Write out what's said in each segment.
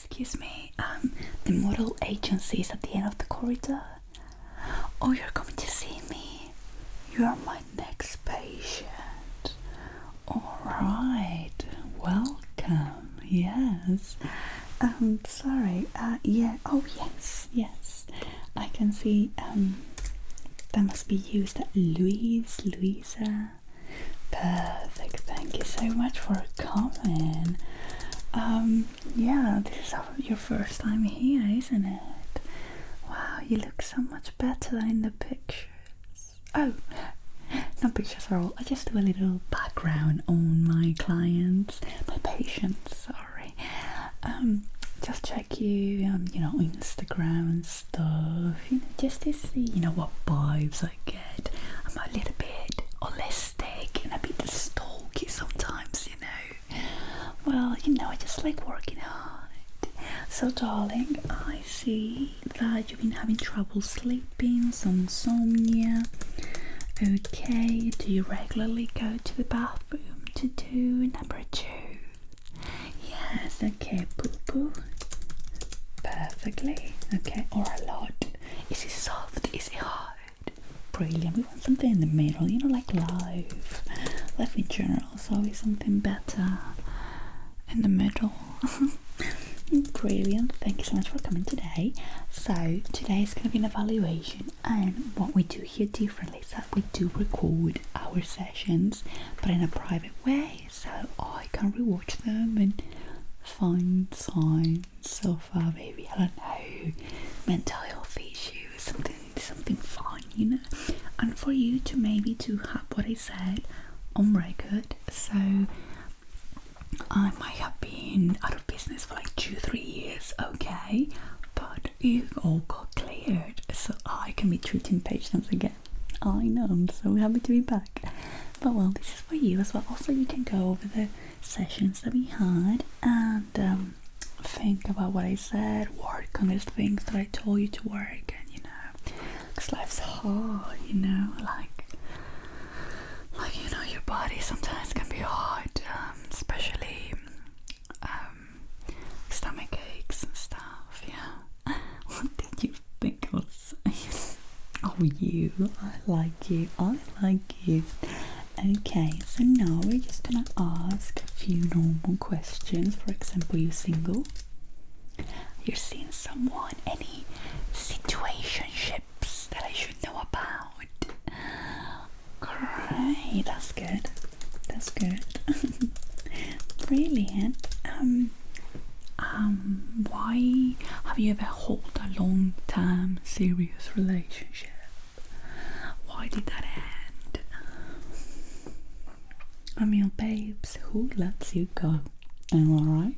excuse me, the model agency is at the end of the corridor. Oh, you're coming to see me? You're my next patient. Alright, welcome, yes. Sorry, yeah, oh yes, I can see, that must be used at Louisa. Perfect, thank you so much for coming. Yeah, this is your first time here, isn't it? Wow, you look so much better than in the pictures. Oh, no pictures at all. I just do a little background on my clients, my patients, sorry. Just check you, Instagram and stuff, just to see, what vibes I get. I'm a little bit holistic and a bit stalky sometimes, Well, I just like working hard. So, darling, I see that you've been having trouble sleeping, some insomnia. Okay, do you regularly go to the bathroom to do number 2? Yes, okay, poo-poo. Perfectly. Okay, or a lot. Is it soft? Is it hard? Brilliant. We want something in the middle, like life. Life in general is always something better in the middle. Brilliant. Thank you so much for coming today. So today is going to be an evaluation, and what we do here differently is that we do record our sessions, but in a private way, so I can rewatch them and find signs of maybe, I don't know, mental health issues, something fun, and for you to maybe to have what I said on record. So I might have been out of business for like 2-3 years, okay, but you all got cleared, so I can be treating patients again. I know, I'm so happy to be back. But well, this is for you as well. Also, you can go over the sessions that we had and think about what I said, work on these things that I told you to work, and because life's hard, like your body sometimes can be hard, especially stomach aches and stuff. Yeah. What did you think was? Oh, I like you. Okay, so now we're just gonna ask a few normal questions. For example, you're single, you're seeing someone, any situationships that I should know about? Great, that's good. Brilliant. Why have you ever held a long-term serious relationship? Why did that end? I mean, babes, who lets you go? Am I right?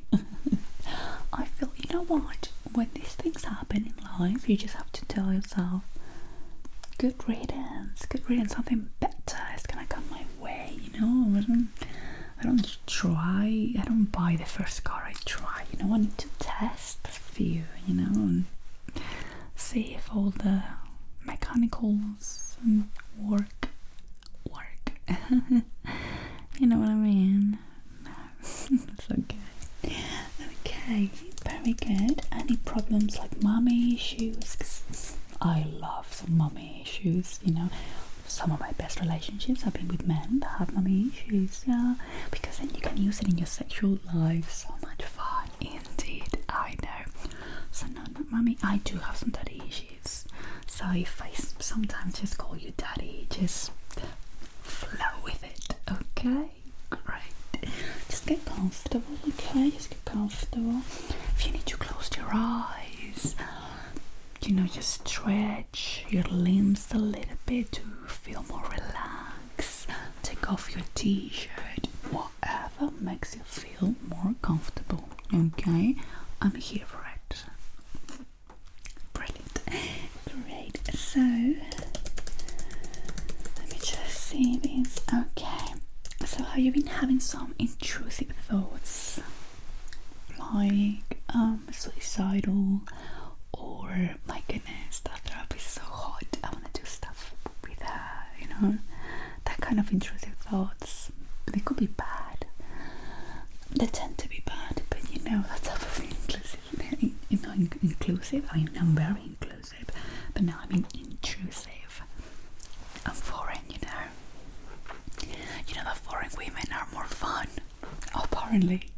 I feel, you know what? When these things happen in life, you just have to tell yourself, good riddance, something better is gonna come my way, I don't buy the first car I try, I need to test a few, and see if all the mechanicals work. You know what I mean? No, it's okay. Okay, very good. Any problems like mommy issues? 'Cause I love some mommy issues, Some of my best relationships have been with men that have mommy issues, yeah. Because then you can use it in your sexual life. So much fun, indeed. I know. So no, not mommy. I do have some daddy issues. So if I sometimes just call you daddy, just flow with it, okay? Great. Just get comfortable, okay? Just get comfortable. If you need to close your eyes, just stretch your limbs a little bit to feel more relaxed. Take off your t-shirt, whatever makes you feel more comfortable, okay? I'm here for it. Brilliant. Great. So let me just see this. Okay, so have you been having some intrusive thoughts, like suicidal, or my goodness, that therapist is so hot, I want to do stuff with her, that kind of intrusive thoughts? They could be bad, they tend to be bad, but that type of inclusive. I mean, I'm very inclusive, but now I mean intrusive. I'm foreign, you know. You know that foreign women are more fun, apparently.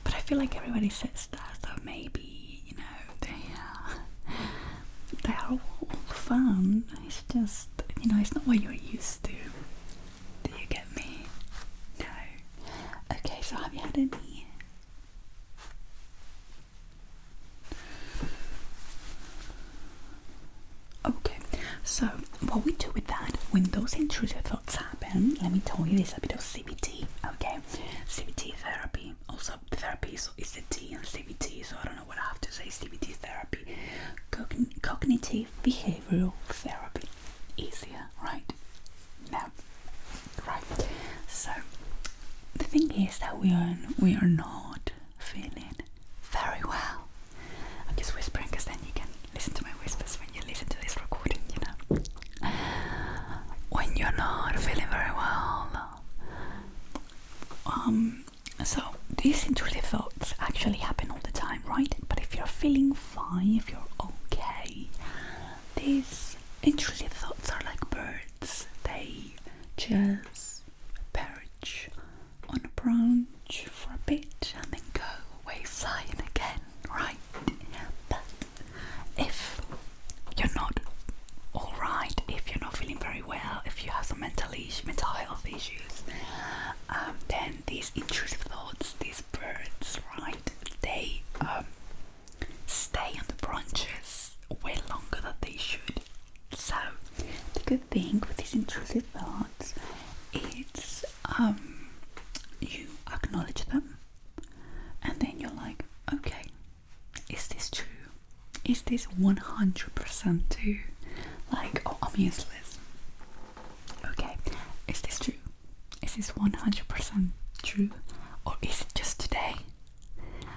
But I feel like everybody says that, so maybe, you know, they are all fun. It's just, you know, it's not what you're used to. Do you get me? No. Okay, so have you had any? Okay, so what we do with that, when those intrusive thoughts happen, let me tell you, there's a bit of CBT, okay? CBT therapy, also therapy is the T and CBT, so I don't know what I have to say, CBT therapy, cognitive behavioral therapy, easier, right? No, right, so the thing is that we are not feeling very well. I'm just whispering because then you can listen to my whispers when you listen to this recording, you know. When you're not feeling very well. So these intrusive thoughts actually happen all the time, right? But if you're feeling fine, if you're okay, these intrusive thoughts are like birds. They just perch on a branch for a bit and then go away flying again, right? But if you're not alright, if you're not feeling very well, if you have some mental health issues, then these intrusive thoughts, these birds, right, they stay on the branches way longer than they should. So the good thing with these intrusive thoughts is you acknowledge them and then you're like, okay, is this true? Is this 100% true? Like, oh, I'm useless. Okay, is this true? Is this 100% true? Or is it just today?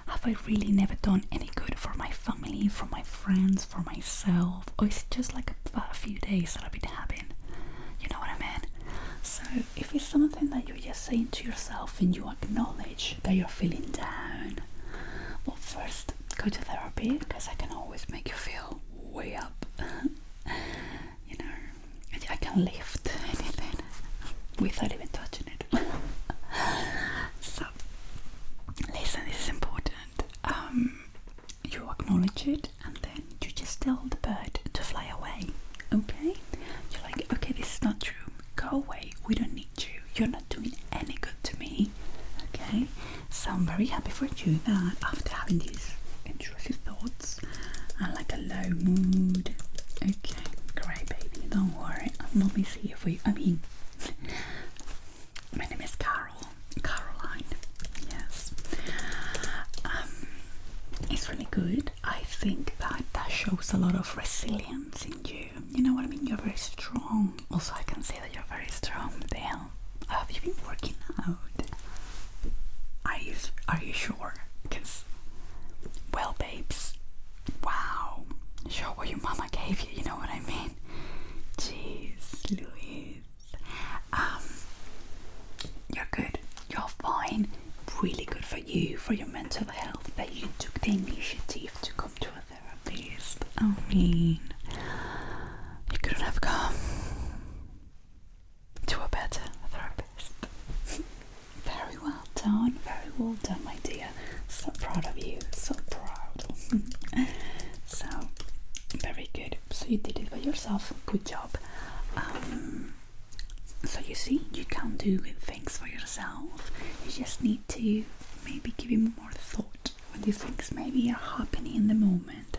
Have I really never done any good for my family, for my friends, for myself? Or is it just like a few days that I've been having? You know what I mean? So if it's something that you're just saying to yourself and you acknowledge that you're feeling down, well, first go to therapy, because I can always make you feel way up. You know, I can lift anything without even touching it. So listen, this is important. You acknowledge it and then you just tell the bird to fly away. Okay, you're like, okay, this is not true, go away, we don't need you, you're not doing any good to me. Okay, so I'm very happy for you that after having these intrusive thoughts and like a low mood, okay, great baby, don't worry, I'm always here for you. I mean, my name is Caroline, yes. It's really good. I think that shows a lot of resilience in you. You know what I mean? You're very strong. Also, I can say that you're very strong. Damn. Have you been working out? Are you sure? Because, well, babes, wow. Show what your mama gave you. You know what I mean? Jeez, Louise. You're good. You're fine. Really good for you, for your mental health, that you took the initiative to come to a therapist. I mean, you couldn't have come to a better therapist. Very well done, my dear. So proud of you, so proud. So, very good. So you did it by yourself, good job. So you see, you can do good things for yourself. You just need to maybe give it more thought when these things maybe are happening in the moment,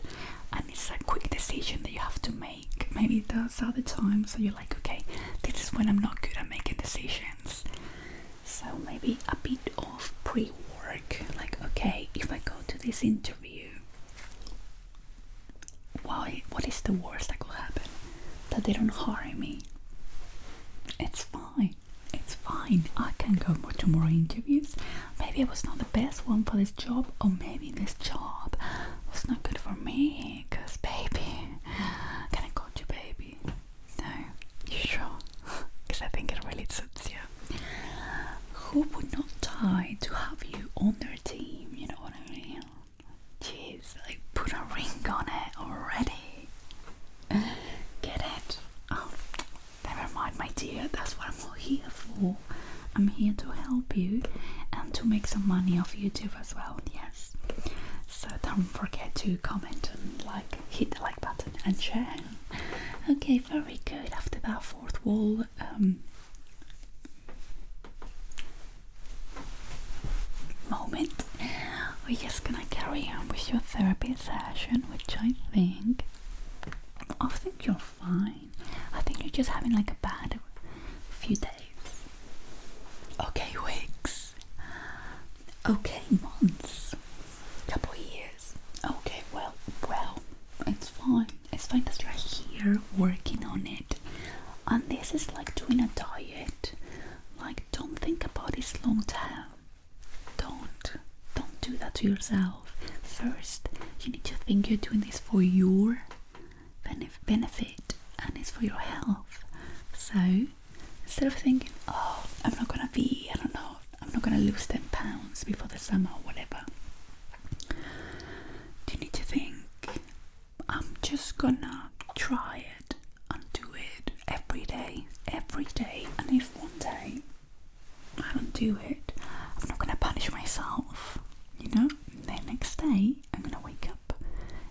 and it's a quick decision that you have to make. Maybe those are the times so you're like, okay, this is when I'm not good at making decisions. So maybe a bit of pre-work, like, okay, if I go to this interview, what is the worst that could happen? That they don't hire me. It's fine. It's fine. I can go to more interviews. Maybe I was not the best one for this job, or maybe this job was not good for me. Cause baby, can I call you baby? No, you sure? Because I think it really suits you. Who would not die to have you on their team? You know what I mean? Jeez, like don't forget to comment and hit the like button and share. Okay, very good. After that fourth wall moment, we're just gonna carry on with your therapy session, which I think you're fine. I think you're just having like a bad few days. Okay, weeks. Okay, months. Couple of years. Okay, well, it's fine. It's fine that you're here working on it. And this is like doing a diet. Like, don't think about this long term. Don't do that to yourself. First, you need to think you're doing this for your benefit and it's for your health. So instead of thinking, oh, I'm not gonna lose 10 pounds before the summer or whatever, you need to think, I'm just gonna try it and do it every day. And if one day I don't do it, I'm not gonna punish myself, the next day I'm gonna wake up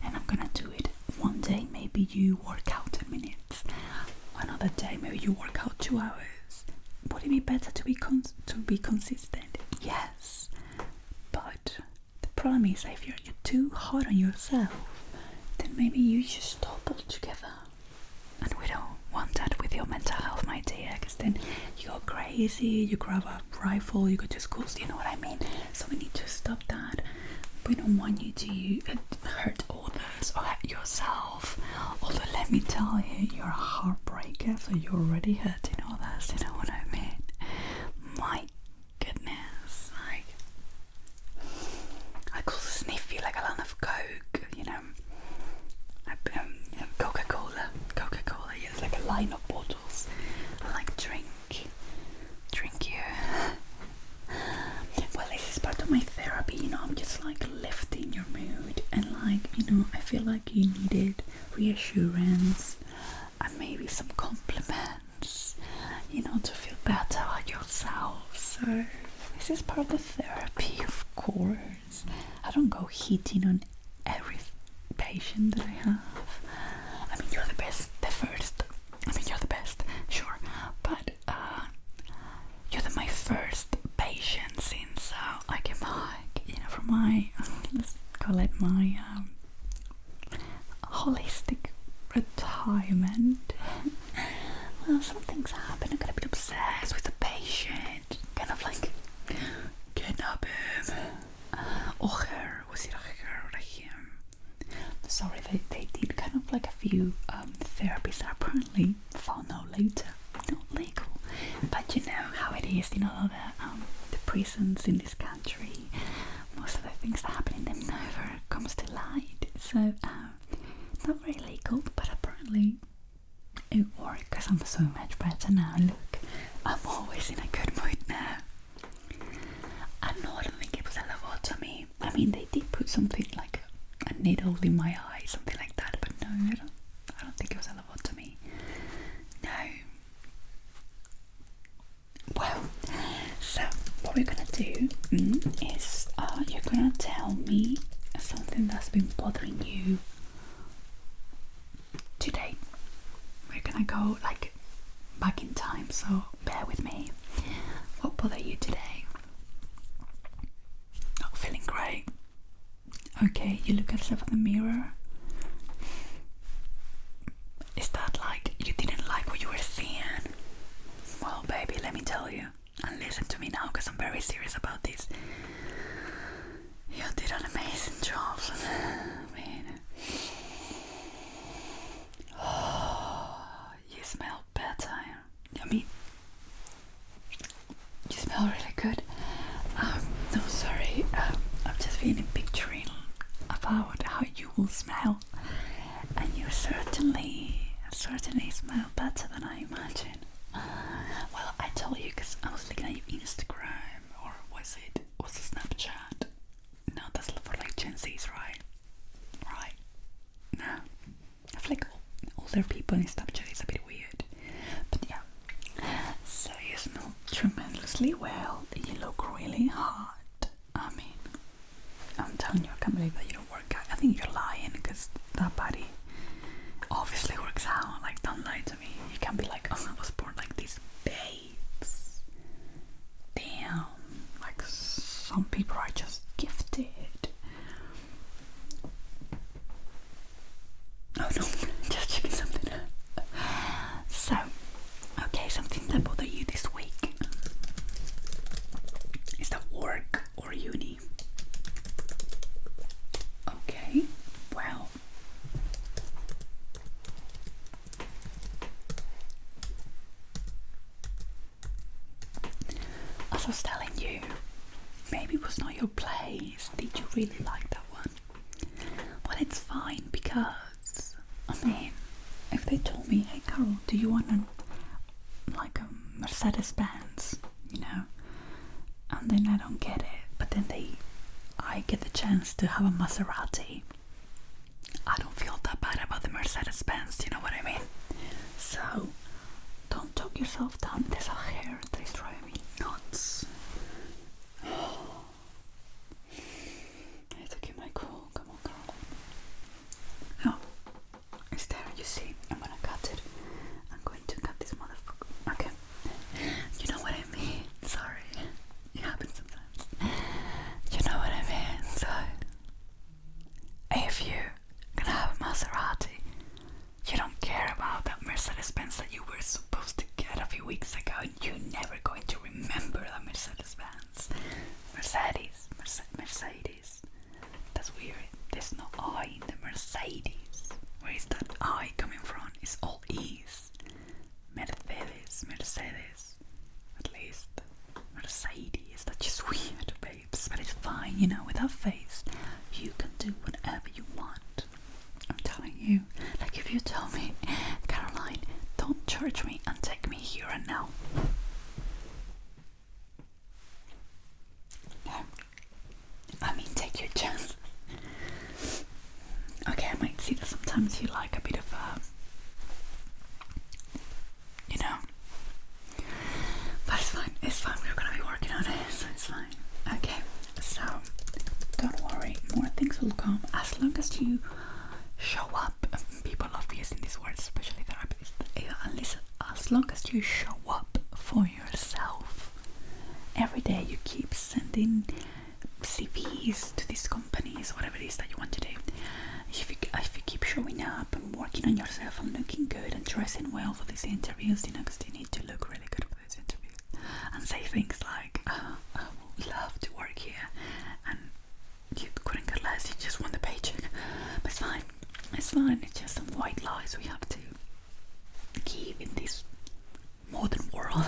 and I'm gonna do it. One day maybe you work out 10 minutes, another day maybe you work out 2 hours. Would it be better to be consistent? Yes, but the problem is if you're too hard on yourself, then maybe you should stop altogether. And we don't want that with your mental health, my dear, because then you go crazy, you grab a rifle, you go to schools, you know what I mean? So we need to stop that. We don't want you to hurt others or hurt yourself. Although let me tell you, you're a heartbreaker, so you're already hurting others, you know what I mean? My goodness, I could sniff you like a line of coke, Coca-Cola, yeah, it's like a line of bottles. I like drink you. Well, this is part of my therapy, I'm just like lifting your mood and I feel like you needed reassurance and maybe some compliments, to feel better about yourself. So this is part of the therapy, of course. I don't go hitting on every patient that I have. I mean, you're the best, you're the best, sure, but you're my first patient since I came back, from my, let's call it my holistic retirement. Well, some things happen. I got a bit obsessed with the patient, kind of like kidnap him, or her. Was it her or him? Sorry, they did kind of like a few therapies that apparently found out later not legal. But you know how it is, the prisons in this country, most of the things that happen in them never comes to light. So not very legal, but apparently it worked because I'm so much better now. Look, I'm always in a good mood now. And no, I don't think it was a lobotomy. I mean, they did put something like a needle in my eye, something like that, but no, I don't think it was a lobotomy. No. Well, so what we're gonna do is you're gonna tell me something that's been bothering you today. We're gonna go back in time, so bear with me. What bothered you today? Not feeling great. Okay, you look at yourself in the mirror. Is that you didn't like what you were seeing? Well, baby, let me tell you, and listen to me now because I'm very serious about this. You did an amazing job. I mean, you smell better. I mean, you smell really good. No, sorry. I'm just feeling picturing about how you will smell, and you certainly smell better than I imagine. Well, I told you because I was looking at your Instagram, or was it Snapchat? No, that's for Gen Zs, right? Right? No, I feel like older people in Snapchat is a bit weird, but yeah. So you smell tremendously well. You look really hot. I mean, I'm telling you, I can't believe that you don't work out I think you're lying because that body obviously works out. Like, don't lie to me. You can't be like, oh, I was born like this, babes. Damn. Like, some people are just gifted. Oh no, just checking something out. So, okay, something that bothers you this week. Is that work or uni? Okay, well. As I was telling you, maybe it was not your place. Did you really like that one? Well, it's fine because, I mean, if they told me, hey Carol, do you want like a Mercedes-Benz, you know, and then I don't get it, but then I get the chance to have a Maserati, I don't feel that bad about the Mercedes-Benz, you know what I mean? So, don't talk yourself down. There's a hair that is driving me nuts. I have to keep my cool. Come on, Carol. Oh, it's there, you see. I'm gonna cut it. I'm going to cut this motherfucker. Okay. You know what I mean? Sorry. It happens sometimes. You know what I mean? So, if you're gonna have a Maserati, you don't care about that Mercedes-Benz that you were supposed to get a few weeks ago, and you're never going to remember that Mercedes-Benz. Mercedes. That's weird. There's no I in the Mercedes. Where is that I coming from? It's all E's. Mercedes. At least. Mercedes. That's just weird, babes. But it's fine, you know, with that face, you can do whatever you want. I'm telling you. Like, if you tell me, Caroline, don't charge me and take me here and now. No. I mean, take your chance. Okay, I might see that sometimes you like a bit of you know. But it's fine, we're gonna be working on it, so it's fine. Okay, so don't worry, more things will come as long as you show up. People love using these words, especially therapists. As long as you show up for yourself. Every day you keep sending CVs to these companies, whatever it is that you want to do. If you keep showing up and working on yourself and looking good and dressing well for these interviews, you know, because you need to look really good for these interviews, and say things like, oh, I would love to work here, and you couldn't get less, you just want the paycheck. But it's fine, it's just some white lies we have to keep in this modern world.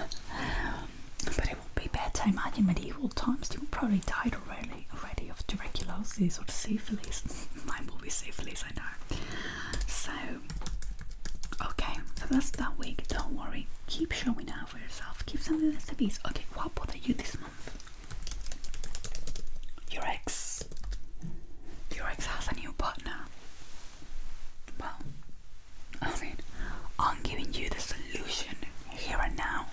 But it will be better. Imagine medieval times, you probably died already of tuberculosis or syphilis. Mine will be syphilis, I know. So, okay, so that's that week. Don't worry, keep showing out for yourself, keep sending the CVs. Okay, what bothered you this month? Your ex has a new partner. Well, I mean, I'm giving you the solution here and now.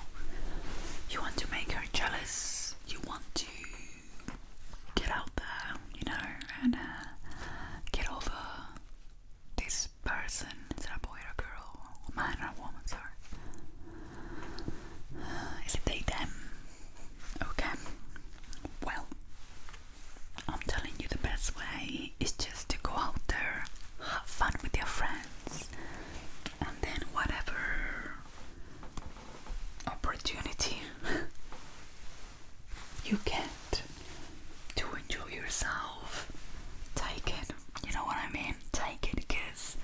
You want to make her jealous. You want to get out there, you know, and get over this person. Is it a boy or a girl? A man or a woman, sorry. Is it they, them? Okay. Well, I'm telling you the best way is just to go out there, have fun with your friends, and then whatever opportunity you get to enjoy yourself, take it. You know what I mean? Take it, because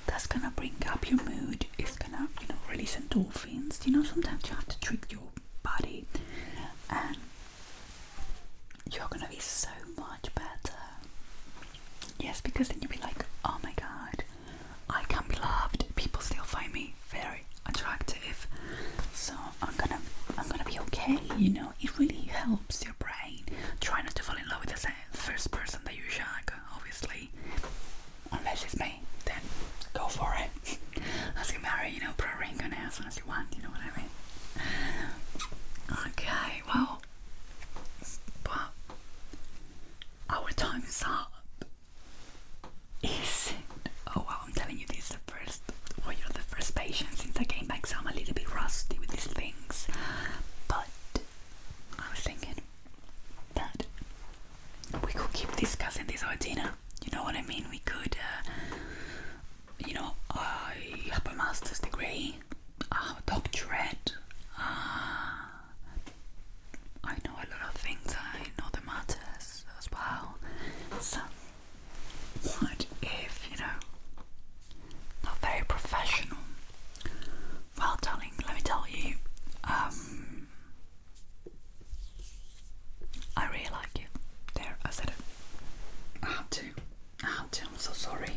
that's gonna bring up your mood. It's gonna, you know, release endorphins. You know, sometimes you have to trick your body, and you're gonna be so much better. Yes, because then you'll be like, oh my god, I can be loved. People still find me very attractive, so I'm gonna be okay. You know, it really helps your brain. Try not to fall in love with the first person that you shag, obviously, unless it's me. Then go for it. As you marry, you know, put a ring on it as soon as you want. You know what I mean? Okay, well, but our time is up. conversation since I came back, so I'm a little bit rusty with these things. But I was thinking that we could keep discussing this over dinner. You know what I mean? We could, you know, I have a master's degree, I have a doctorate, I know a lot of things, I know the matters as well. So, what if, you know, not very professional? Well, darling, let me tell you, I really like you. There, I said it. I have to. I'm so sorry.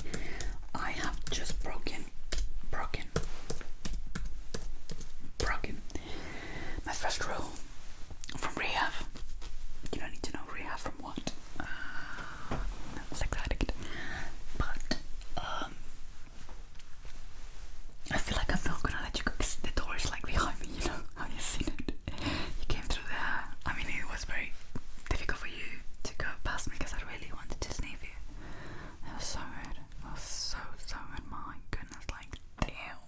I have just broken my first rule from rehab. You don't need to know rehab from what. Sex addict. But I feel like I'm not gonna let you go because the door is like behind me. You know, have you seen it? You came through there. I mean, it was very difficult for you to go past me because I really wanted to sniff you. It was so weird. It was so weird. My goodness, like damn.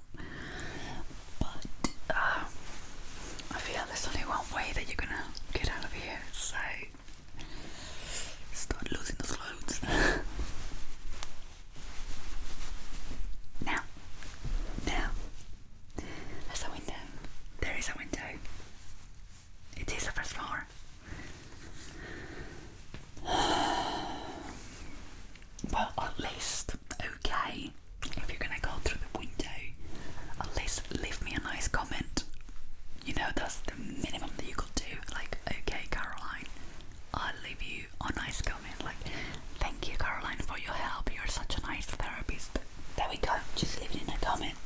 But I feel there's only one way that you're gonna get out of here. So start losing those loads. Now, there's a window. There is a window. It is the first floor. Well, at least, okay, if you're gonna go through the window, at least leave me a nice comment. You know, that's the minimum that you could do. Like, okay, Caroline, I'll leave you a nice comment. Like, thank you, Caroline, for your help. You're such a nice therapist. There we go. Just leave it in a comment.